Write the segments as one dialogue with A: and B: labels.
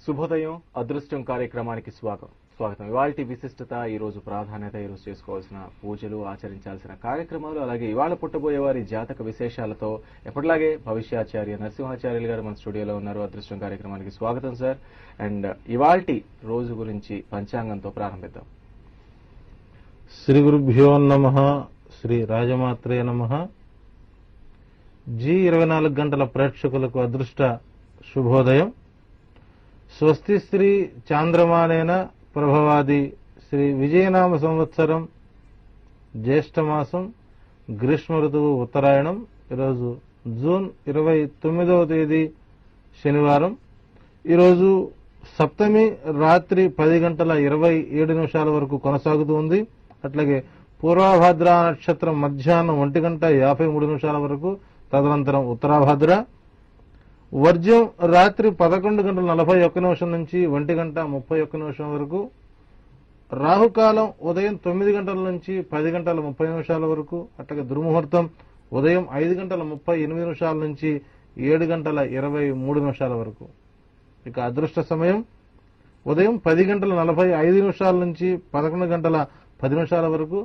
A: శుభోదయం అదృష్టం కార్యక్రమానికి స్వాగతం. ఇవాల్టి విశిష్టత, ఈ రోజు ప్రాధాన్యత, ఈ రోజు చేసుకోవాల్సిన పూజలు, ఆచరించాల్సిన కార్యక్రమాలు, అలాగే ఇవాళ పుట్టబోయే వారి జాతక విశేషాలతో ఎప్పటిలాగే భవిష్యాచార్య నరసింహాచార్యులు గారు మన స్టూడియోలో ఉన్నారు. అదృష్టం కార్యక్రమానికి స్వాగతం సార్. అండ్ ఇవాల్టి రోజు గురించి పంచాంగంతో ప్రారంభిద్దాం.
B: శ్రీ గురుభ్యో నమః. శ్రీ రాజమాత్రే నమః. G24 గంటల ప్రేక్షకులకు అదృష్ట శుభోదయం. స్వస్తి శ్రీ చాంద్రమానేన ప్రభవాది శ్రీ విజయనామ సంవత్సరం జ్యేష్ఠమాసం గ్రీష్మ ఋతువు ఉత్తరాయణం. ఈరోజు జూన్ 29వ తేదీ శనివారం. ఈరోజు సప్తమి రాత్రి 10:27 వరకు కొనసాగుతూ ఉంది. అట్లాగే పూర్వభద్ర నక్షత్రం మధ్యాహ్నం 1:53 వరకు, తదనంతరం ఉత్తరాభద్ర. వర్జ్యం రాత్రి 11:41 నుంచి 1:31 వరకు. రాహుకాలం ఉదయం 9 గంటల నుంచి 10:30 వరకు. అట్లాగే దుర్ముహూర్తం ఉదయం 5:38 నుంచి 7:23 వరకు. ఇక అదృష్ట సమయం ఉదయం 10:45 నుంచి 11:10 వరకు.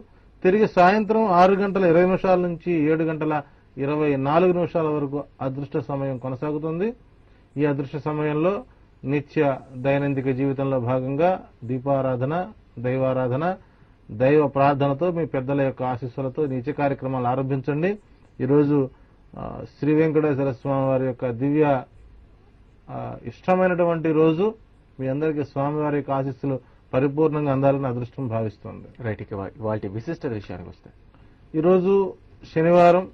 B: తిరిగి సాయంత్రం 6:20 నుంచి 7:24 వరకు అదృష్ట సమయం కొనసాగుతుంది. ఈ అదృష్ట సమయంలో నిత్య దైనందిక జీవితంలో భాగంగా దీపారాధన, దైవారాధన, దైవ ప్రార్థనతో, మీ పెద్దల యొక్క ఆశీస్సులతో నిత్య కార్యక్రమాలు ఆరంభించండి. ఈరోజు శ్రీ వెంకటేశ్వర స్వామి వారి యొక్క దివ్య ఇష్టమైనటువంటి రోజు. మీ అందరికీ స్వామివారి యొక్క ఆశీస్సులు పరిపూర్ణంగా అందాలని అదృష్టం భావిస్తోంది.
A: రైట్. ఇక వాటి విశిష్ట విషయానికి వస్తే,
B: ఈరోజు శనివారం,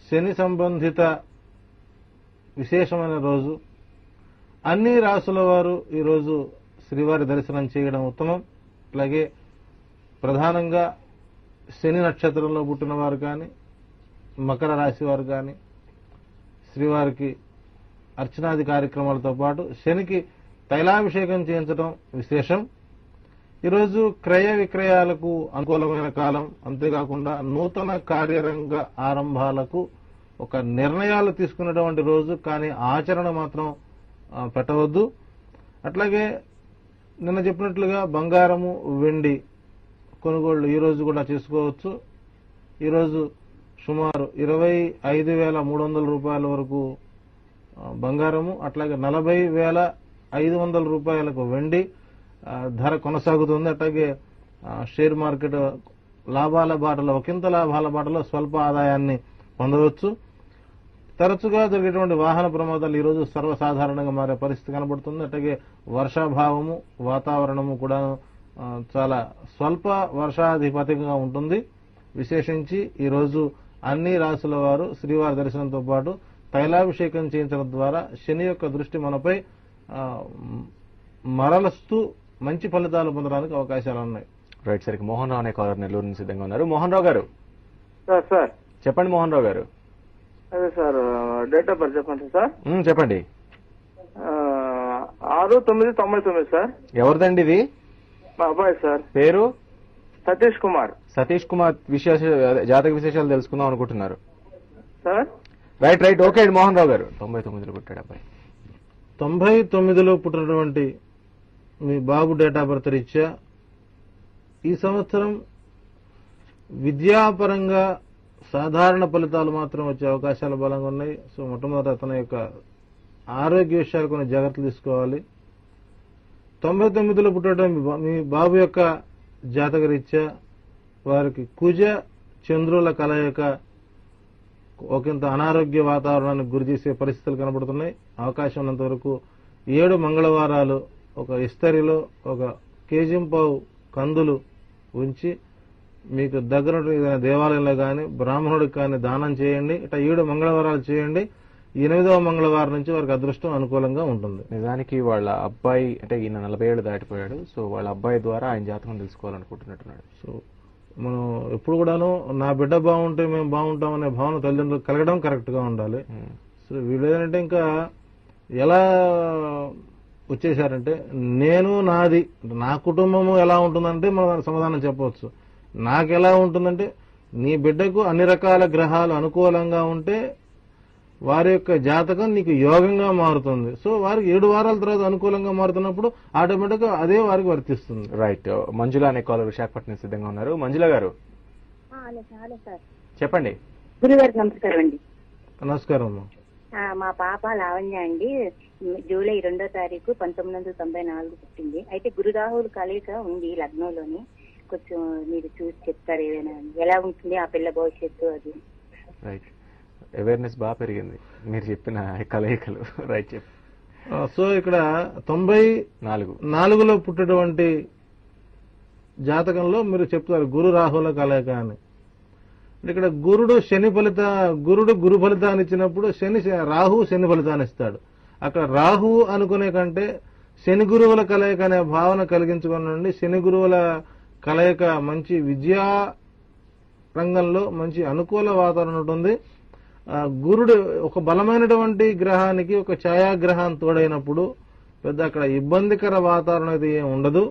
B: శని సంబంధిత విశేషమైన రోజు. అన్ని రాసుల వారు ఈరోజు శ్రీవారి దర్శనం చేయడం ఉత్తమం. అలాగే ప్రధానంగా శని నక్షత్రంలో పుట్టిన వారు కానీ, మకర రాశి వారు కానీ శ్రీవారికి అర్చనాది కార్యక్రమాలతో పాటు శనికి తైలాభిషేకం చేయించడం విశేషం. ఈరోజు క్రయ విక్రయాలకు అనుకూలమైన కాలం. అంతేకాకుండా నూతన కార్యరంగ ఆరంభాలకు ఒక నిర్ణయాలు తీసుకున్నటువంటి రోజు. కానీ ఆచరణ మాత్రం పెట్టవద్దు. అట్లాగే నిన్న చెప్పినట్లుగా బంగారము, వెండి కొనుగోళ్లు ఈ రోజు కూడా చేసుకోవచ్చు. ఈరోజు సుమారు 25,300 రూపాయల వరకు బంగారము, అట్లాగే 40,500 రూపాయలకు వెండి ధర కొనసాగుతుంది. అట్లాగే షేర్ మార్కెట్ లాభాల బాటలో, ఒకంత లాభాల బాటలో స్వల్ప ఆదాయాన్ని పొందవచ్చు. తరచుగా జరిగేటువంటి వాహన ప్రమాదాలు ఈరోజు సర్వసాధారణంగా మారే పరిస్థితి కనబడుతుంది. అట్లాగే వర్షాభావము, వాతావరణము కూడా చాలా స్వల్ప వర్షాధిపతిగా ఉంటుంది. విశేషించి ఈరోజు అన్ని రాసుల వారు శ్రీవారి దర్శనంతో పాటు తైలాభిషేకం చేయించడం ద్వారా శని యొక్క దృష్టి మనపై మరలుస్తూ మంచి ఫలితాలు పొందడానికి అవకాశాలు ఉన్నాయి.
A: రైట్. సరికి మోహన్ రావు అనే కాలర్ నెల్లూరు నుంచి సిద్ధంగా ఉన్నారు. మోహన్ రావు గారు
C: సార్
A: చెప్పండి. మోహన్ రావు గారు,
C: అదే సార్, డేట్ ఆఫ్ బర్త్ చెప్పండి సార్.
A: చెప్పండి.
C: 6/9/99 సార్.
A: ఎవరిదండి ఇది?
C: మా అబ్బాయి సార్.
A: పేరు?
C: సతీష్ కుమార్.
A: సతీష్ కుమార్. జాతక విశేషాలు తెలుసుకుందాం అనుకుంటున్నారు
C: సార్.
A: రైట్. ఓకే అండి. మోహన్ రావు గారు 99లో పుట్టాడు అబ్బాయి.
B: 99లో పుట్టినటువంటి మీ బాబు డేట్ ఆఫ్ బర్త్ రీత్యా ఈ సంవత్సరం విద్యాపరంగా సాధారణ ఫలితాలు మాత్రం వచ్చే అవకాశాలు బలంగా ఉన్నాయి. సో మొట్టమొదట అతని యొక్క ఆరోగ్య విషయాలు కొన్ని జాగ్రత్తలు తీసుకోవాలి. 99లో పుట్టడం మీ బాబు యొక్క జాతక రీత్యా వారికి కుజ చంద్రుల కలయిక ఒకంత అనారోగ్య వాతావరణానికి గురి చేసే పరిస్థితులు కనబడుతున్నాయి. అవకాశం ఉన్నంత వరకు 7 మంగళవారాలు ఒక ఇస్తరిలో 1 కేజీంపావు కందులు ఉంచి మీకు దగ్గర ఏదైనా దేవాలయంలో కానీ బ్రాహ్మణుడికి కానీ దానం చేయండి. ఇట్లా 7 మంగళవారాలు చేయండి. 8వ మంగళవారం నుంచి వారికి అదృష్టం అనుకూలంగా ఉంటుంది.
A: నిజానికి వాళ్ళ అబ్బాయి అంటే ఈయన 40 ఏళ్ళు దాటిపోయాడు. సో వాళ్ళ అబ్బాయి ద్వారా ఆయన జాతకం తెలుసుకోవాలనుకుంటున్నట్టున్నాడు.
B: సో మనం ఎప్పుడు కూడాను నా బిడ్డ బాగుంటే మేము బాగుంటామనే భావన తల్లిదండ్రులకు కలగడం కరెక్ట్ గా ఉండాలి. సో వీళ్ళు ఏంటంటే ఇంకా ఎలా వచ్చేసారంటే, నేను నాది, నా కుటుంబము ఎలా ఉంటుందంటే మనం సమాధానం చెప్పవచ్చు. నాకెలా ఉంటుందంటే, నీ బిడ్డకు అన్ని రకాల గ్రహాలు అనుకూలంగా ఉంటే వారి యొక్క జాతకం నీకు యోగంగా మారుతుంది. సో వారికి 7 వారాల తర్వాత అనుకూలంగా మారుతున్నప్పుడు ఆటోమేటిక్ గా అదే వారికి వర్తిస్తుంది.
A: రైట్. మంజుల అనే కాలర్ విశాఖపట్నం సిద్ధంగా ఉన్నారు. మంజుల గారు
D: సార్
A: చెప్పండి.
D: గురుగారికి నమస్కారం అండి.
B: నమస్కారం అమ్మా.
D: మా పాప లావణ్య అండి జూలై 2వ తారీఖు 1994 పుట్టింది. అయితే గురు రాహుల్ కలయిక ఉంది లగ్నంలోని. కొంచెం మీరు చూసి చెప్తారు ఏదైనా ఎలా ఉంటుంది ఆ పిల్ల భవిష్యత్తు అది.
A: రైట్. అవేర్నెస్ బాగా పెరిగింది మీరు చెప్పిన కలయికలు. రైట్ చెప్పు.
B: సో ఇక్కడ 94లో పుట్టినటువంటి జాతకంలో మీరు చెప్తారు గురు రాహుల కలయిక అని. ఇక్కడ గురుడు గురు ఫలితాన్ని ఇచ్చినప్పుడు రాహు శని ఫలితాన్ని ఇస్తాడు. అక్కడ రాహు అనుకునే కంటే శని గురువుల కలయిక అనే భావన కలిగించుకోనండి. శని గురువుల కలయిక మంచి విద్యా రంగంలో మంచి అనుకూల వాతావరణం ఉంటుంది. గురుడు ఒక బలమైనటువంటి గ్రహానికి ఒక ఛాయాగ్రహం తోడైనప్పుడు పెద్ద అక్కడ ఇబ్బందికర వాతావరణం అయితే ఏం ఉండదు.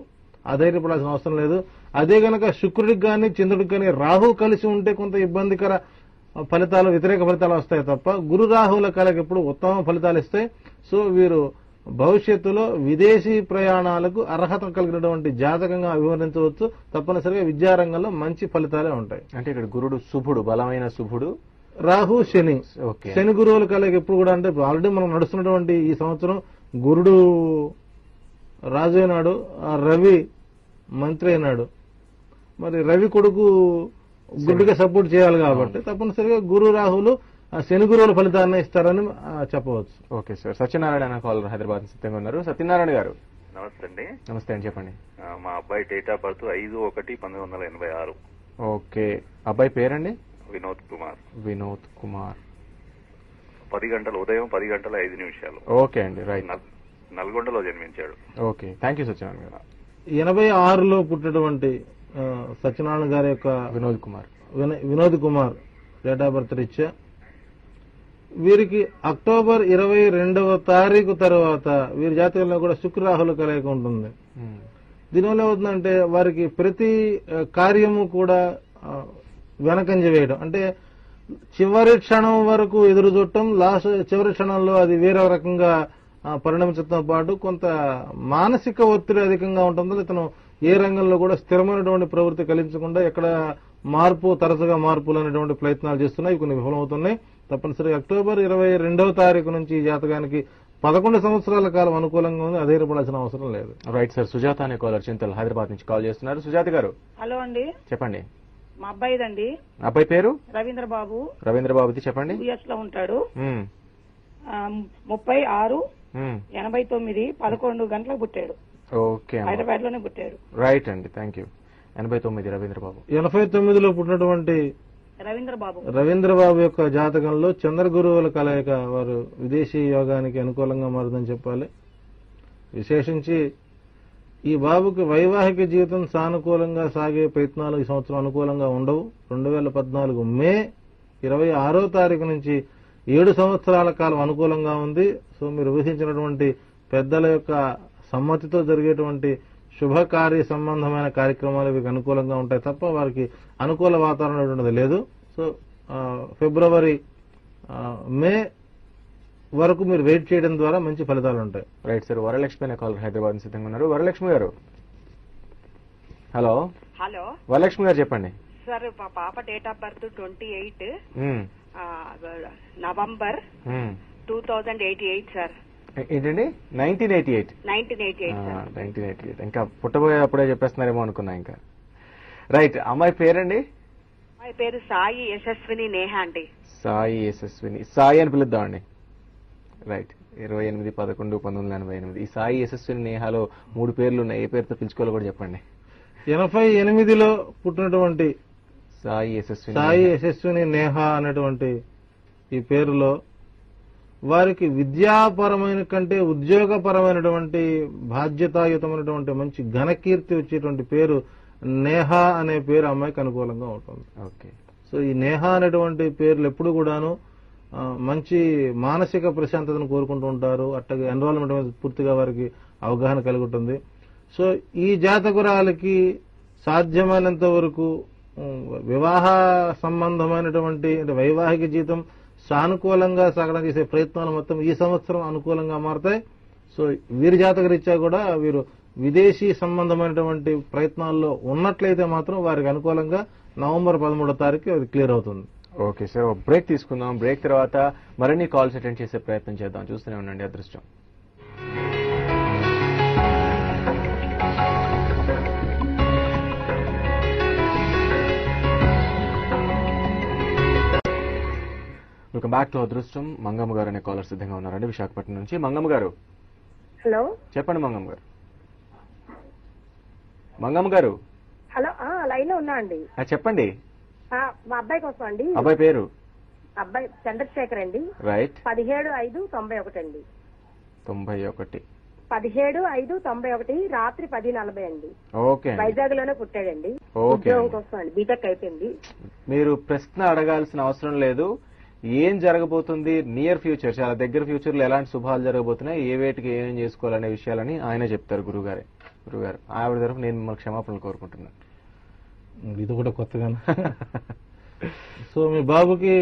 B: అధైర్యపడాల్సిన అవసరం లేదు. అదే గనక శుక్రుడికి కానీ చంద్రుడికి కానీ రాహు కలిసి ఉంటే కొంత ఇబ్బందికర ఫలితాలు వ్యతిరేక ఫలితాలు వస్తాయి తప్ప గురు రాహుల కలయిక ఎప్పుడు ఉత్తమ ఫలితాలు ఇస్తాయి. సో వీరు భవిష్యత్తులో విదేశీ ప్రయాణాలకు అర్హత కలిగినటువంటి జాతకంగా వివరించవచ్చు. తప్పనిసరిగా విద్యారంగంలో మంచి ఫలితాలే ఉంటాయి.
A: అంటే ఇక్కడ గురుడు శుభుడు, బలమైన శుభుడు,
B: రాహు శని. శని గురువుల కలయిక ఎప్పుడు కూడా అంటే ఆల్రెడీ మనం నడుస్తున్నటువంటి ఈ సంవత్సరం గురుడు రాజు అయినాడు, రవి మంత్రి అయినాడు. మరి రవి కొడుకు గురుడిగా సపోర్ట్ చేయాలి కాబట్టి తప్పనిసరిగా గురు రాహులు శని గురువుల ఫలితాన్ని ఇస్తారని చెప్పవచ్చు.
A: Okay sir. Satyanarayana caller Hyderabad సిద్ధంగా ఉన్నారు. సత్యనారాయణ గారు
E: నమస్తే అండి.
A: నమస్తే అండి, చెప్పండి.
E: మా అబ్బాయి డేట్ ఆఫ్ బర్త్ 5/1/1986.
A: ఓకే. అబ్బాయి పేరండి?
E: వినోద్ కుమార్.
A: వినోద్ కుమార్.
E: 10 గంటలు ఉదయం 10:05.
A: ఓకే అండి. రైట్.
E: నల్గొండలో జన్మించాడు.
A: ఓకే, థ్యాంక్ యూ సత్యనారాయణ గారు.
B: 86లో పుట్టినటువంటి సత్యనారాయణ గారి యొక్క Vinod Kumar date of birth రీత్యా వీరికి అక్టోబర్ 22వ తారీఖు తర్వాత వీరి జాతకంలో కూడా శుక్రరాహుల కలయిక ఉంటుంది. దీనివల్ల ఏమవుతుందంటే వారికి ప్రతి కార్యము కూడా వెనకంజ వేయడం, అంటే చివరి క్షణం వరకు ఎదురు చూడటం, చివరి క్షణంలో అది వేరే రకంగా పరిణమించడంతో పాటు కొంత మానసిక ఒత్తిడి అధికంగా ఉంటుంది. ఇతను ఏ రంగంలో కూడా స్థిరమైనటువంటి ప్రవృత్తి కలిగించకుండా ఎక్కడ తరచుగా మార్పులు అనేటువంటి ప్రయత్నాలు చేస్తున్నాయి, కొన్ని విఫలమవుతున్నాయి. తప్పనిసరిగా అక్టోబర్ 22వ తారీఖు నుంచి ఈ జాతకానికి 11 సంవత్సరాల కాలం అనుకూలంగా ఉంది. అధైర్యపడాల్సిన అవసరం లేదు.
A: Right sir. సుజాత అనే కాలర్ చింతల్ హైదరాబాద్ నుంచి కాల్ చేస్తున్నారు. సుజాత గారు
F: హలో అండి,
A: చెప్పండి.
F: మా అబ్బాయిదండి.
A: అబ్బాయి పేరు?
F: రవీంద్ర బాబు.
A: రవీంద్ర బాబుది చెప్పండి.
F: యుఎస్ లో ఉంటాడు. 36/89 11 గంటలకు పుట్టాడు.
A: ఓకే,
F: హైదరాబాద్ లోనే పుట్టాడు.
A: రైట్ అండి, థ్యాంక్ యూ. 89 రవీంద్ర బాబు.
B: 89లో పుట్టినటువంటి రవీంద్ర బాబు యొక్క జాతకంలో చంద్రగురువుల కలయిక వారు విదేశీ యోగానికి అనుకూలంగా మారుతుందని చెప్పాలి. విశేషించి ఈ బాబుకి వైవాహిక జీవితం సానుకూలంగా సాగే ప్రయత్నాలు ఈ సంవత్సరం అనుకూలంగా ఉండవు. 2014 మే 26వ తారీఖు నుంచి 7 సంవత్సరాల కాలం అనుకూలంగా ఉంది. సో మీరు ఊహించినటువంటి పెద్దల యొక్క సమ్మతితో జరిగేటువంటి శుభకార్య సంబంధమైన కార్యక్రమాలు వీరికి అనుకూలంగా ఉంటాయి తప్ప వారికి అనుకూల వాతావరణం లేదు. సో ఫిబ్రవరి మే వరకు మీరు వెయిట్ చేయడం ద్వారా మంచి ఫలితాలు ఉంటాయి.
A: Right sir. వరలక్ష్మి అనే కాలర్ హైదరాబాద్ సిద్ధంగా ఉన్నారు. వరలక్ష్మి గారు హలో.
G: హలో
A: వరలక్ష్మి గారు చెప్పండి.
G: సార్, మా పాప date of birth 28 November 2088 sir.
A: ఏంటండి? 1988.
G: 1988.
A: ఇంకా పుట్టబోయేటప్పుడే చెప్పేస్తున్నారేమో అనుకున్నా. ఇంకా రైట్. అమ్మాయి పేరండి?
G: అమ్మాయి పేరు సాయి యశస్విని నేహ అండి.
A: సాయి యశస్విని. సాయి అని పిలుద్దామండి. రైట్. 28/11/1988. ఈ సాయి యశస్విని నేహాలో 3 పేర్లు ఉన్నాయి. ఏ పేరుతో పిలుచుకోవాలో కూడా చెప్పండి.
B: 88లో పుట్టినటువంటి
A: సాయి
B: యశస్విని నేహ అనేటువంటి ఈ పేరులో వారికి విద్యాపరమైన కంటే ఉద్యోగపరమైనటువంటి బాధ్యతాయుతమైనటువంటి మంచి ఘనకీర్తి వచ్చేటువంటి పేరు నేహ అనే పేరు అమ్మాయికి అనుకూలంగా ఉంటుంది.
A: ఓకే.
B: సో ఈ నేహ అనేటువంటి పేర్లు ఎప్పుడు కూడాను మంచి మానసిక ప్రశాంతతను కోరుకుంటూ ఉంటారు. అట్టగా ఎన్రోల్మెంట్ మీద పూర్తిగా వారికి అవగాహన కలిగి ఉంటుంది. సో ఈ జాతకురాలకి సాధ్యమైనంత వరకు వివాహ సంబంధమైనటువంటి అంటే వైవాహిక జీవితం సానుకూలంగా సాగడం చేసే ప్రయత్నాలు మొత్తం ఈ సంవత్సరం అనుకూలంగా మారతాయి. సో వీరి జాతక రీత్యా కూడా వీరు విదేశీ సంబంధమైనటువంటి ప్రయత్నాల్లో ఉన్నట్లయితే మాత్రం వారికి అనుకూలంగా నవంబర్ 13వ తారీఖు అది క్లియర్ అవుతుంది.
A: ఓకే సార్, ఒక బ్రేక్ తీసుకుందాం. బ్రేక్ తర్వాత మరిన్ని కాల్స్ అటెండ్ చేసే ప్రయత్నం చేద్దాం. చూస్తూనే ఉండండి అదృష్టం. వెల్కమ్ బ్యాక్ టు అదృష్టం. మంగమ్మ గారు అనే కాలర్ సిద్ధంగా ఉన్నారండి విశాఖపట్నం నుంచి. మంగమ్మ గారు
H: హలో
A: చెప్పండి. మంగమ్మ గారు. మంగమ్మ గారు
H: హలో లైన్ లో ఉన్నా అండి.
A: చెప్పండి.
H: మా అబ్బాయి కోసం అండి.
A: అబ్బాయి పేరు?
H: అబ్బాయి చంద్రశేఖర్ అండి.
A: రైట్.
H: 17/5/91 అండి.
A: 91.
H: 17/5/91 రాత్రి 10:40 అండి.
A: ఓకే.
H: వైజాగ్ లోనే పుట్టాడండి.
A: ఓకే.
H: ఉద్యోగం కోసం అండి. బీటెక్ అయిపోయింది.
A: మీరు ప్రశ్న అడగాల్సిన అవసరం లేదు. ఏం జరగబోతుంది నియర్ ఫ్యూచర్, చాలా దగ్గర ఫ్యూచర్ లో ఎలాంటి శుభాలు జరగబోతున్నాయి, ఏ వేటికి ఏమేం చేసుకోవాలనే విషయాలని ఆయన చెప్తారు. గురుగారు ఆవిడ తరఫు నేను మిమ్మల్ని క్షమాపణలు కోరుకుంటున్నాను.
B: ఇది కూడా కొత్తగా. సో మీ బాబుకి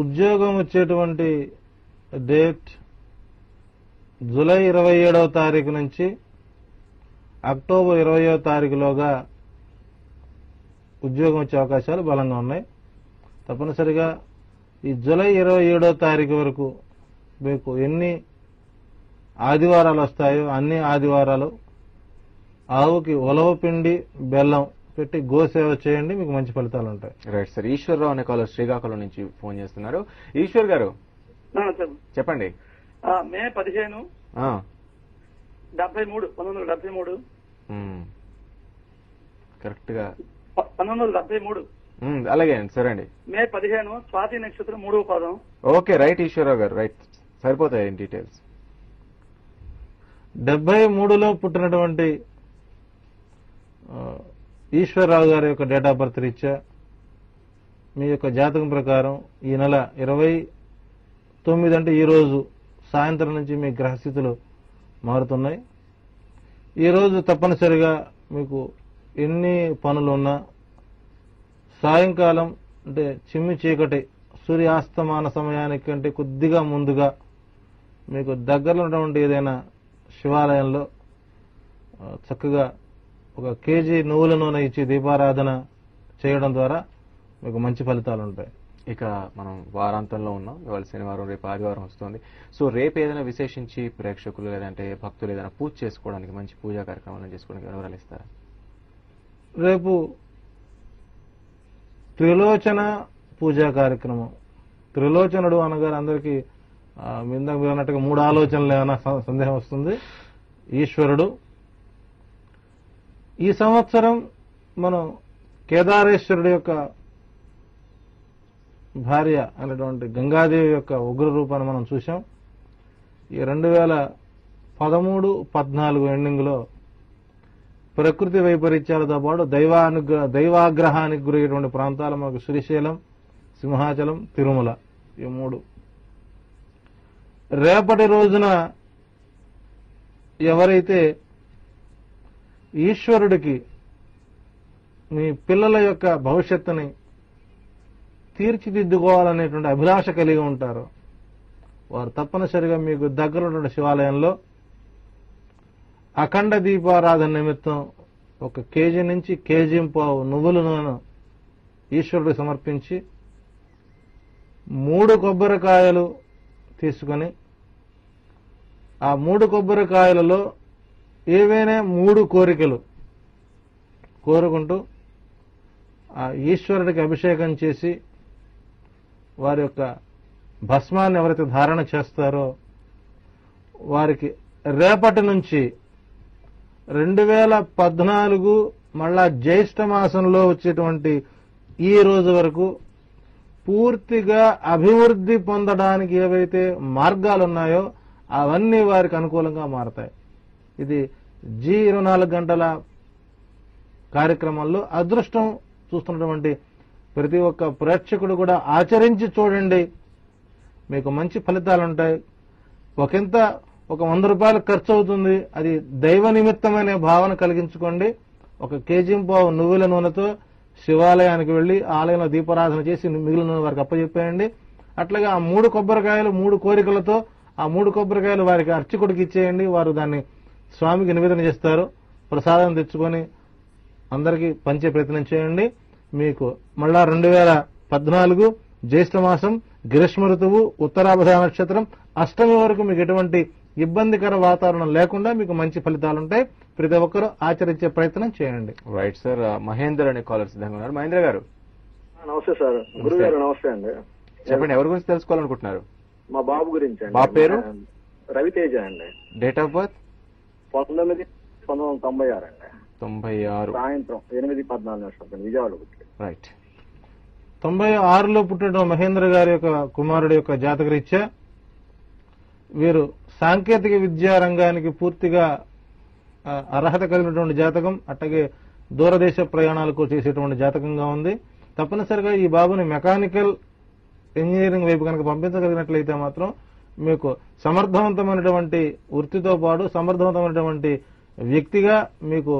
B: ఉద్యోగం వచ్చేటువంటి డేట్ జూలై 27వ తారీఖు నుంచి అక్టోబర్ 20వ తారీఖులోగా ఉద్యోగం వచ్చే అవకాశాలు బలంగా ఉన్నాయి. తప్పనిసరిగా ఈ జూలై 27వ తారీఖు వరకు మీకు ఎన్ని ఆదివారాలు వస్తాయో అన్ని ఆదివారాలు ఆవుకి ఉలవ పిండి బెల్లం పెట్టి గోసేవ చేయండి, మీకు మంచి ఫలితాలు ఉంటాయి.
A: Right sir. ఈశ్వర్రావు అనే కాలర్ శ్రీకాకుళం నుంచి ఫోన్ చేస్తున్నారు. ఈశ్వర్ గారు చెప్పండి.
C: మే 15 1973
A: కరెక్ట్ గా
C: 1973
A: అలాగే అండి. సరే అండి.
C: మే 15 స్వాతి నక్షత్రం 3వ పాదం.
A: ఓకే రైట్ ఈశ్వరరావు గారు. రైట్, సరిపోతాయి డీటెయిల్స్.
B: 73లో పుట్టినటువంటి ఈశ్వరరావు గారి యొక్క డేట్ ఆఫ్ బర్త్ రీత్యా మీ యొక్క జాతకం ప్రకారం ఈ నెల 29 అంటే ఈ రోజు సాయంత్రం నుంచి మీ గ్రహస్థితులు మారుతున్నాయి. ఈ రోజు తప్పనిసరిగా మీకు ఎన్ని పనులున్నా సాయంకాలం అంటే చిమ్మి చీకటి సూర్యాస్తమాన సమయానికి కంటే కొద్దిగా ముందుగా మీకు దగ్గరలో ఉన్నటువంటి ఏదైనా శివాలయంలో చక్కగా 1 కేజీ నువ్వుల నూనె ఇచ్చి దీపారాధన చేయడం ద్వారా మీకు మంచి ఫలితాలు ఉంటాయి.
A: ఇక మనం వారాంతంలో ఉన్నాం. ఇవాళ శనివారం, రేపు ఆదివారం వస్తుంది. సో రేపు ఏదైనా విశేషించి ప్రేక్షకులు లేదంటే భక్తులు ఏదైనా పూజ చేసుకోవడానికి, మంచి పూజా కార్యక్రమాలను చేసుకోవడానికి వివరాలు ఇస్తారా?
B: రేపు త్రిలోచన పూజా కార్యక్రమం. త్రిలోచనుడు అనగా అందరికీ ఇందాక మీరు అన్నట్టుగా 3 ఆలోచనలు ఏమైనా సందేహం వస్తుంది. ఈశ్వరుడు. ఈ సంవత్సరం మనం కేదారేశ్వరుడు యొక్క భార్య అనేటువంటి గంగాదేవి యొక్క ఉగ్ర రూపాన్ని మనం చూశాం. ఈ 2013-14 ఎండింగ్ లో ప్రకృతి వైపరీత్యాలతో పాటు దైవాగ్రహానికి గురయ్యేటువంటి ప్రాంతాలు మనకు శ్రీశైలం, సింహాచలం, తిరుమల ఈ 3. రేపటి రోజున ఎవరైతే ఈశ్వరుడికి మీ పిల్లల యొక్క భవిష్యత్తుని తీర్చిదిద్దుకోవాలనేటువంటి అభిలాష కలిగి ఉంటారో వారు తప్పనిసరిగా మీకు దగ్గర ఉన్నటువంటి శివాలయంలో అఖండ దీపారాధన నిమిత్తం 1 కేజీ నుంచి 1.5 కేజీ నువ్వుల నూనె ఈశ్వరుడికి సమర్పించి 3 కొబ్బరికాయలు తీసుకుని ఆ 3 కొబ్బరికాయలలో ఏవైనా 3 కోరికలు కోరుకుంటూ ఆ ఈశ్వరుడికి అభిషేకం చేసి వారి యొక్క భస్మాన్ని ఎవరైతే ధారణ చేస్తారో వారికి రేపటి నుంచి 2014 మళ్ళా జ్యేష్ఠ మాసంలో వచ్చేటువంటి ఈ రోజు వరకు పూర్తిగా అభివృద్ధి పొందడానికి ఏవైతే మార్గాలున్నాయో అవన్నీ వారికి అనుకూలంగా మారతాయి. ఇది G24 గంటల కార్యక్రమంలో అదృష్టం చూస్తున్నటువంటి ప్రతి ఒక్క ప్రేక్షకుడు కూడా ఆచరించి చూడండి, మీకు మంచి ఫలితాలుంటాయి. ఒకంత 100 రూపాయలు ఖర్చు అవుతుంది, అది దైవ నిమిత్తమనే భావన కలిగించుకోండి. 1 కేజీ నువ్వుల నూనెతో శివాలయానికి వెళ్లి ఆలయంలో దీపారాధన చేసి మిగిలిన వారికి అప్పచెప్పేయండి. అట్లాగే ఆ 3 కొబ్బరికాయలు 3 కోరికలతో ఆ 3 కొబ్బరికాయలు వారికి అర్చకుడికి ఇచ్చేయండి. వారు దాన్ని స్వామికి నివేదన చేస్తారు. ప్రసాదం తెచ్చుకొని అందరికీ పంచే ప్రయత్నం చేయండి. మీకు మళ్ళా 2014 జ్యేష్ఠ మాసం, గ్రీష్మ ఋతువు, ఉత్తరాభద నక్షత్రం, అష్టమి వరకు మీకు ఎటువంటి ఇబ్బందికర వాతావరణం లేకుండా మీకు మంచి ఫలితాలు ఉంటాయి. ప్రతి ఒక్కరూ ఆచరించే ప్రయత్నం చేయండి.
A: Right sir. మహేందర్ అనే కాలర్ సిద్ధంగా ఉన్నారు. మహేంద్ర గారు
I: నమస్తే సార్. గురువు గారు నమస్తే అండి.
A: చెప్పండి, ఎవరి గురించి తెలుసుకోవాలనుకుంటున్నారు?
I: మా బాబు గురించి అండి.
A: బాబు పేరు
I: రవితేజ అండి.
A: డేట్ ఆఫ్ బర్త్
I: 1996 అండి.
A: 96
I: సాయంత్రం 8:14 విజయవాడ పుట్టాడు.
A: రైట్.
B: 96లో పుట్టిన మహేంద్ర గారి యొక్క కుమారుడి యొక్క జాతకరీత్యా వీరు సాంకేతిక విద్యా రంగానికి పూర్తిగా అర్హత కలిగినటువంటి జాతకం, అట్లాగే దూరదేశ ప్రయాణాలకు చేసేటువంటి జాతకంగా ఉంది. తప్పనిసరిగా ఈ బాబుని మెకానికల్ ఇంజనీరింగ్ వైపు కనుక పంపించగలిగినట్లయితే మాత్రం మీకు సమర్థవంతమైనటువంటి వృత్తితో పాటు సమర్థవంతమైనటువంటి వ్యక్తిగా మీకు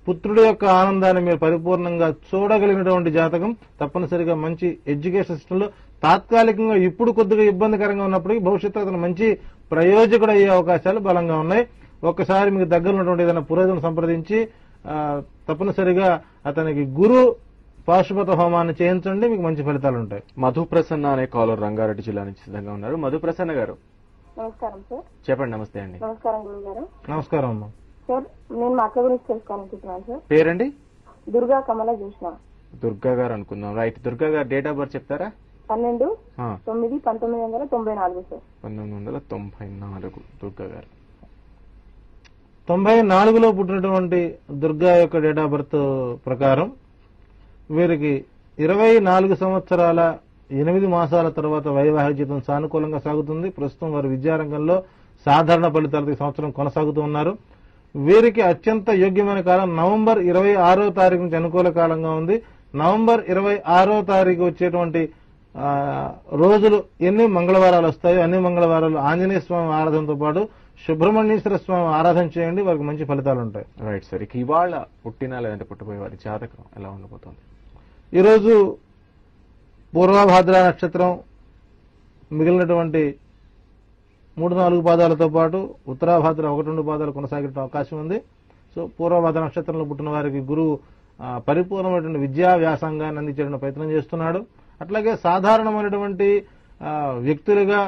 B: పుత్రుడి యొక్క ఆనందాన్ని మీరు పరిపూర్ణంగా చూడగలిగినటువంటి జాతకం. తప్పనిసరిగా మంచి ఎడ్యుకేషన్ సిస్టంలో తాత్కాలికంగా ఇప్పుడు కొద్దిగా ఇబ్బందికరంగా ఉన్నప్పటికీ భవిష్యత్తు అతను మంచి ప్రయోజకుడు అయ్యే అవకాశాలు బలంగా ఉన్నాయి. ఒక్కసారి మీకు దగ్గర ఉన్నటువంటి ఏదైనా పురోహితులను సంప్రదించి తప్పనిసరిగా అతనికి గురు పాశుపత హోమాన్ని చేయించండి, మీకు మంచి ఫలితాలు ఉంటాయి.
A: మధుప్రసన్న అనే కాలర్ రంగారెడ్డి జిల్లా నుంచి సిద్ధంగా ఉన్నారు. మధుప్రసన్న గారు
H: నమస్కారం సార్.
A: చెప్పండి. నమస్తే అండి.
H: నమస్కారం గురువు గారు.
B: నమస్కారం అమ్మా.
H: సార్ నేను మా అక్క గురించి తెలుసుకోవాలనుకుంటున్నాను సార్.
A: పేరండి?
H: దుర్గా కమల చూసిన.
A: దుర్గా గారు అనుకుందాం. రైట్. దుర్గా గారు డేట్ ఆఫ్ బర్త్ చెప్తారా?
H: 12/9/1994 సార్.
A: 1994 దుర్గా గారు.
B: 94లో పుట్టినటువంటి దుర్గా యొక్క డేట్ ఆఫ్ బర్త్ ప్రకారం వీరికి 24 సంవత్సరాల 8 మాసాల తర్వాత వైవాహిక జీవితం సానుకూలంగా సాగుతుంది. ప్రస్తుతం వారు విద్యారంగంలో సాధారణ ఫలితాలతో సంవత్సరం కొనసాగుతూ ఉన్నారు. వీరికి అత్యంత యోగ్యమైన కాలం నవంబర్ 26వ తారీఖు నుంచి అనుకూల కాలంగా ఉంది. నవంబర్ 26వ తారీఖు వచ్చేటువంటి రోజులు ఎన్ని మంగళవారాలు వస్తాయో అన్ని మంగళవారాలు ఆంజనేయ స్వామి ఆరాధనతో పాటు సుబ్రహ్మణ్యేశ్వర స్వామి ఆరాధన చేయండి, వారికి మంచి ఫలితాలు ఉంటాయి.
A: Right sir. ఇక ఇవాళ పుట్టిన లేదంటే పుట్టబోయే వారి జాతకం ఎలా ఉండబోతోంది?
B: ఈరోజు పూర్వభాద్ర నక్షత్రం మిగిలినటువంటి 3-4 పాదాలతో పాటు ఉత్తరాభాద్ర 1-2 పాదాలు కొనసాగే అవకాశం ఉంది. సో పూర్వభాద్ర నక్షత్రంలో పుట్టిన వారికి గురువు పరిపూర్ణమైనటువంటి విద్యా వ్యాసంగాన్ని అందించడానికి ప్రయత్నం చేస్తున్నాడు. అట్లాగే సాధారణమైనటువంటి వ్యక్తులుగా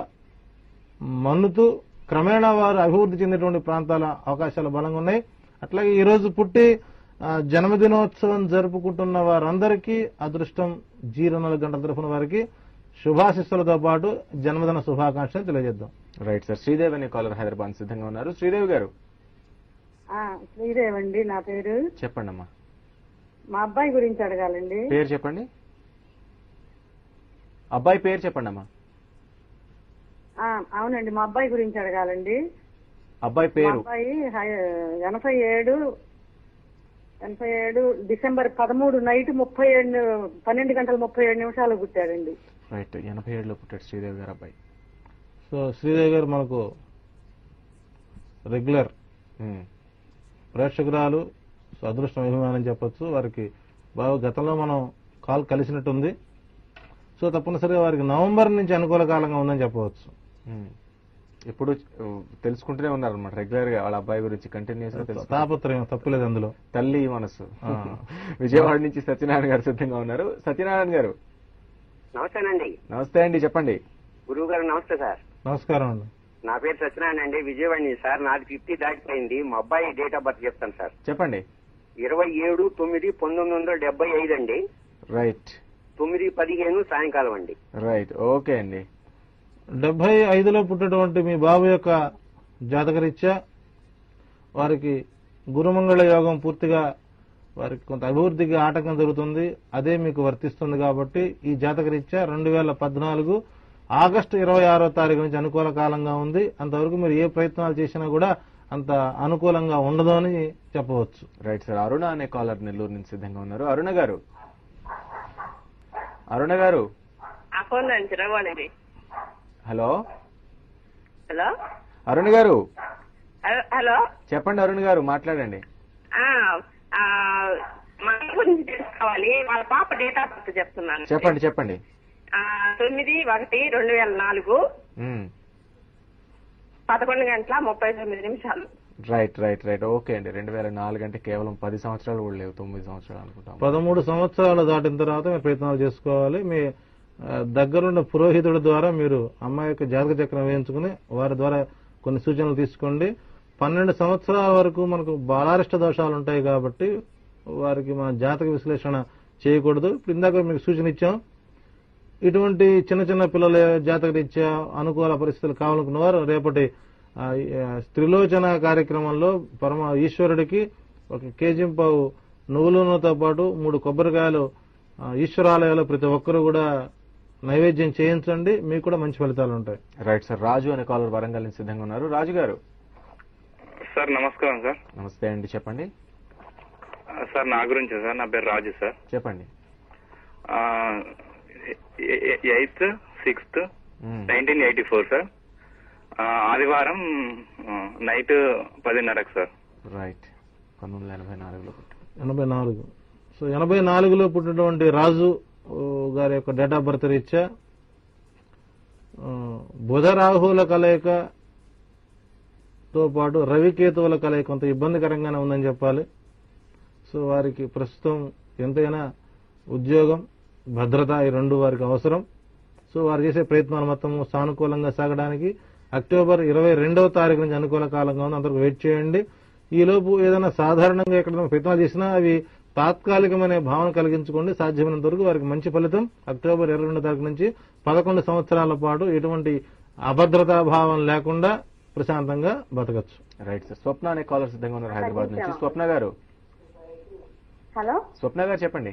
B: మన్నుతూ క్రమేణా వారు అభివృద్ధి చెందేటువంటి ప్రాంతాల అవకాశాలు బలంగా ఉన్నాయి. అట్లాగే ఈ రోజు పుట్టి జన్మదినోత్సవం జరుపుకుంటున్న వారందరికీ అదృష్టం జీరనల గంట తరఫున వారికి శుభాశిస్సులతో పాటు జన్మదిన శుభాకాంక్షలు తెలియజేద్దాం.
A: Right sir. శ్రీదేవి అనే కాలర్ హైదరాబాద్ సిద్ధంగా ఉన్నారు. శ్రీదేవి గారు.
F: శ్రీదేవి అండి నా పేరు.
A: చెప్పండి అమ్మా.
F: మా అబ్బాయి గురించి అడగాలండి.
A: పేరు చెప్పండి. అబ్బాయి పేరు చెప్పండి అమ్మా.
F: అవునండి, మా అబ్బాయి గురించి అడగాలండి.
A: అబ్బాయి పేరు?
F: అబ్బాయి 87 డిసెంబర్ 13 నైట్ 12:37 పుట్టాడండి.
A: రైట్. 87లో పుట్టాడు శ్రీదేవి గారు అబ్బాయి.
B: సో శ్రీదేవి గారు మనకు రెగ్యులర్ ప్రేక్షకురాలు, అదృష్టం అభిమానం చెప్పొచ్చు. వారికి బాగా గతంలో మనం కాల్ కలిసినట్టుంది. సో తప్పనిసరిగా వారికి నవంబర్ నుంచి అనుకూల కాలంగా ఉందని చెప్పవచ్చు.
A: ఇప్పుడు తెలుసుకుంటూనే ఉన్నారనమాట రెగ్యులర్ గా వాళ్ళ అబ్బాయి గురించి కంటిన్యూస్ గా.
B: తాపత్రయం తప్పులేదు అందులో.
A: తల్లి మనసు. విజయవాడ నుంచి సత్యనారాయణ గారు సిద్ధంగా ఉన్నారు. సత్యనారాయణ గారు.
J: నమస్తేనండి.
A: నమస్తే అండి, చెప్పండి.
J: గురువు గారు నమస్తే సార్.
B: నమస్కారం అండి.
J: నా పేరు సత్యనారాయణ అండి, విజయవాడ నుంచి సార్. నాది 50 దాటిపోయింది. మా అబ్బాయి డేట్ ఆఫ్ బర్త్ చెప్తాను సార్.
A: చెప్పండి.
J: 27/9/1975 అండి.
A: రైట్.
J: 9:15 సాయంకాలం అండి.
A: రైట్. ఓకే అండి.
B: 75లో పుట్టినటువంటి మీ బాబు యొక్క జాతకరీత్యా వారికి గురుమంగళ యోగం పూర్తిగా వారికి కొంత అభివృద్ధికి ఆటంకం జరుగుతుంది. అదే మీకు వర్తిస్తుంది కాబట్టి ఈ జాతకరీత్యా 2014 ఆగస్టు 26వ తారీఖు నుంచి అనుకూల కాలంగా ఉంది. అంతవరకు మీరు ఏ ప్రయత్నాలు చేసినా కూడా అంత అనుకూలంగా ఉండదు అని చెప్పవచ్చు.
A: Right sir. అరుణ అనే కాలర్ నెల్లూరు నుంచి సిద్ధంగా ఉన్నారు. అరుణ గారు. అరుణ గారు. హలో.
K: హలో
A: అరుణ్ గారు.
K: హలో
A: చెప్పండి అరుణ్ గారు, మాట్లాడండి.
K: మా గురించి తెలుసుకోవాలి. వాళ్ళ పాప డేట్ ఆఫ్ బర్త్ చెప్తున్నాను.
A: చెప్పండి చెప్పండి.
K: 9/1/2004 11:39.
A: రైట్ రైట్ రైట్ ఓకే అండి. 2004 అంటే కేవలం 10 సంవత్సరాలు కూడా లేవు, 9 సంవత్సరాలు అనుకుంటాం.
B: 13 సంవత్సరాలు దాటిన తర్వాత మీరు ప్రయత్నాలు చేసుకోవాలి. మీ దగ్గరున్న పురోహితుడి ద్వారా మీరు అమ్మాయి యొక్క జాతక చక్రం వేయించుకుని వారి ద్వారా కొన్ని సూచనలు తీసుకోండి. 12 సంవత్సరాల వరకు మనకు బాలారిష్ట దోషాలు ఉంటాయి కాబట్టి వారికి మన జాతక విశ్లేషణ చేయకూడదు. ఇప్పుడు ఇందాక మీకు సూచన ఇచ్చాం. ఇటువంటి చిన్న చిన్న పిల్లల జాతక రీత్యా అనుకూల పరిస్థితులు కావాలనుకున్న వారు రేపటి త్రిలోచన కార్యక్రమంలో పరమ ఈశ్వరుడికి 1 కేజీంపావు నువ్వుల నూనెతో పాటు 3 కొబ్బరికాయలు ఈశ్వరాలయాలు ప్రతి ఒక్కరూ కూడా నైవేద్యం చేయించండి. మీకు కూడా మంచి ఫలితాలు ఉంటాయి.
A: Right sir. రాజు అనే కాలర్ వరంగల్ నుంచి సిద్ధంగా ఉన్నారు. రాజు గారు.
E: సార్ నమస్కారం సార్.
A: నమస్తే అండి, చెప్పండి.
E: సార్ నా గురించి సార్, నా పేరు రాజు సార్.
A: చెప్పండి.
E: 8th 6th 1984 sir. ఆదివారం నైట్ 10:30 సార్.
A: రైట్. 1984లో
B: 84. సో 84లో పుట్టినటువంటి రాజు గారి యొక్క డేట్ ఆఫ్ బర్త్ రీత్యా బుధ రాహుల కలయికతో పాటు రవికేతువుల కలయిక కొంత ఇబ్బందికరంగానే ఉందని చెప్పాలి. సో వారికి ప్రస్తుతం ఎంతైనా ఉద్యోగం, భద్రత ఈ రెండు వారికి అవసరం. సో వారు చేసే ప్రయత్నాలు మొత్తం సానుకూలంగా సాగడానికి అక్టోబర్ 22వ తారీఖు నుంచి అనుకూల కాలంగా ఉంది. అందరూ వెయిట్ చేయండి. ఈలోపు ఏదైనా సాధారణంగా ఎక్కడైనా ప్రయత్నాలు చేసినా అవి తాత్కాలికమనే భావన కలిగించుకోండి. సాధ్యమైనంత వరకు వారికి మంచి ఫలితం. అక్టోబర్ 22వ తారీఖు నుంచి 11 సంవత్సరాల పాటు ఎటువంటి అభద్రతా భావం లేకుండా ప్రశాంతంగా బతకచ్చు.
A: Right sir. స్వప్న అనే కాలర్ సిద్ధంగా ఉన్నారు హైదరాబాద్ నుంచి. స్వప్న గారు.
H: హలో
A: స్వప్న గారు చెప్పండి.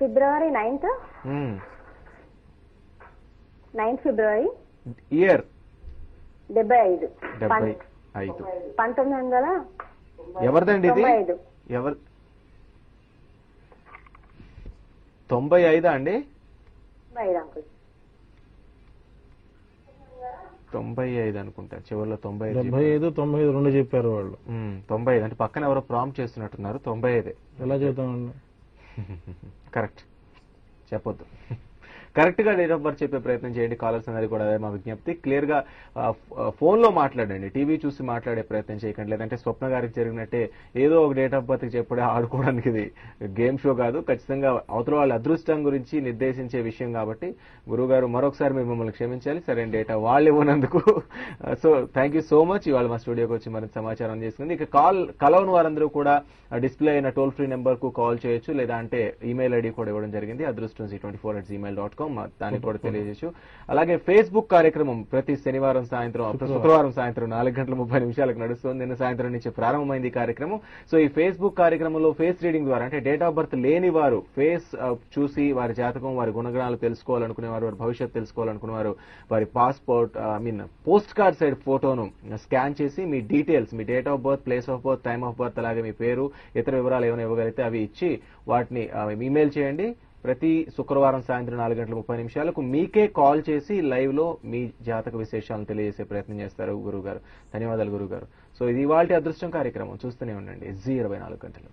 H: ఫిబ్రవరి 9th ఫిబ్రవరి
A: ఇయర్
H: 75
A: 1900. ఎవరిదండి ఇది? 95 అండి? 95 అనుకుంటా. చివరిలో
B: 95 92 చెప్పారు వాళ్ళు.
A: 95 అంటే పక్కన ఎవరో ప్రాంప్ట్ చేస్తున్నట్టున్నారు. 95
B: ఎలా చెబుతామండి?
A: కరెక్ట్ చెప్పొద్దు. కరెక్ట్ గా డేట్ ఆఫ్ బర్త్ చెప్పే ప్రయత్నం చేయండి. కాలర్స్ అనేది కూడా అదే మా విజ్ఞప్తి. క్లియర్ గా ఫోన్ లో మాట్లాడండి, టీవీ చూసి మాట్లాడే ప్రయత్నం చేయకండి. లేదంటే స్వప్న గారికి జరిగినట్టే ఏదో ఒక డేట్ ఆఫ్ బర్త్ చెప్పడే ఆడుకోవడానికి ఇది గేమ్ షో కాదు. ఖచ్చితంగా అవతల వాళ్ళ అదృష్టం గురించి నిర్దేశించే విషయం కాబట్టి గురువు గారు మరొకసారి మీరు మమ్మల్ని క్షమించాలి. సరైన డేటా వాళ్ళు ఇవ్వనందుకు. So thank you so much. ఇవాళ మా స్టూడియోకి వచ్చి మరింత సమాచారం చేసుకుంది. ఇక కలవని వారందరూ కూడా డిస్ప్లే అయిన టోల్ ఫ్రీ నెంబర్ కు కాల్ చేయొచ్చు, లేదా అంటే ఈమెయిల్ ఐడి కూడా ఇవ్వడం జరిగింది, adrustam24@gmail.com. దానికి కూడా తెలియజేయచ్చు. అలాగే ఫేస్బుక్ కార్యక్రమం ప్రతి శుక్రవారం సాయంత్రం 4:30 నడుస్తుంది. నిన్న సాయంత్రం నుంచి ప్రారంభమైంది ఈ కార్యక్రమం. సో ఈ ఫేస్బుక్ కార్యక్రమంలో ఫేస్ రీడింగ్ ద్వారా అంటే డేట్ ఆఫ్ బర్త్ లేని వారు ఫేస్ చూసి వారి జాతకం, వారి గుణగణాలు తెలుసుకోవాలనుకునేవారు, వారి భవిష్యత్తు తెలుసుకోవాలనుకునేవారు వారి పాస్పోర్ట్ పోస్ట్ కార్డ్ సైడ్ ఫోటోను స్కాన్ చేసి మీ డీటెయిల్స్, మీ date of birth, place of birth, time of birth, అలాగే మీ పేరు, ఇతర వివరాలు ఏమైనా ఇవ్వగలిగితే అవి ఇచ్చి వాటిని ఈమెయిల్ చేయండి. ప్రతి శుక్రవారం సాయంత్రం 4:30 మీకే కాల్ చేసి లైవ్ లో మీ జాతక విశేషాలను తెలియజేసే ప్రయత్నం చేస్తారు గురువు గారు. ధన్యవాదాలు గురువు గారు. సో ఇది ఇవాల్టి అదృష్టం కార్యక్రమం. చూస్తూనే ఉండండి జీ 24 గంటలు.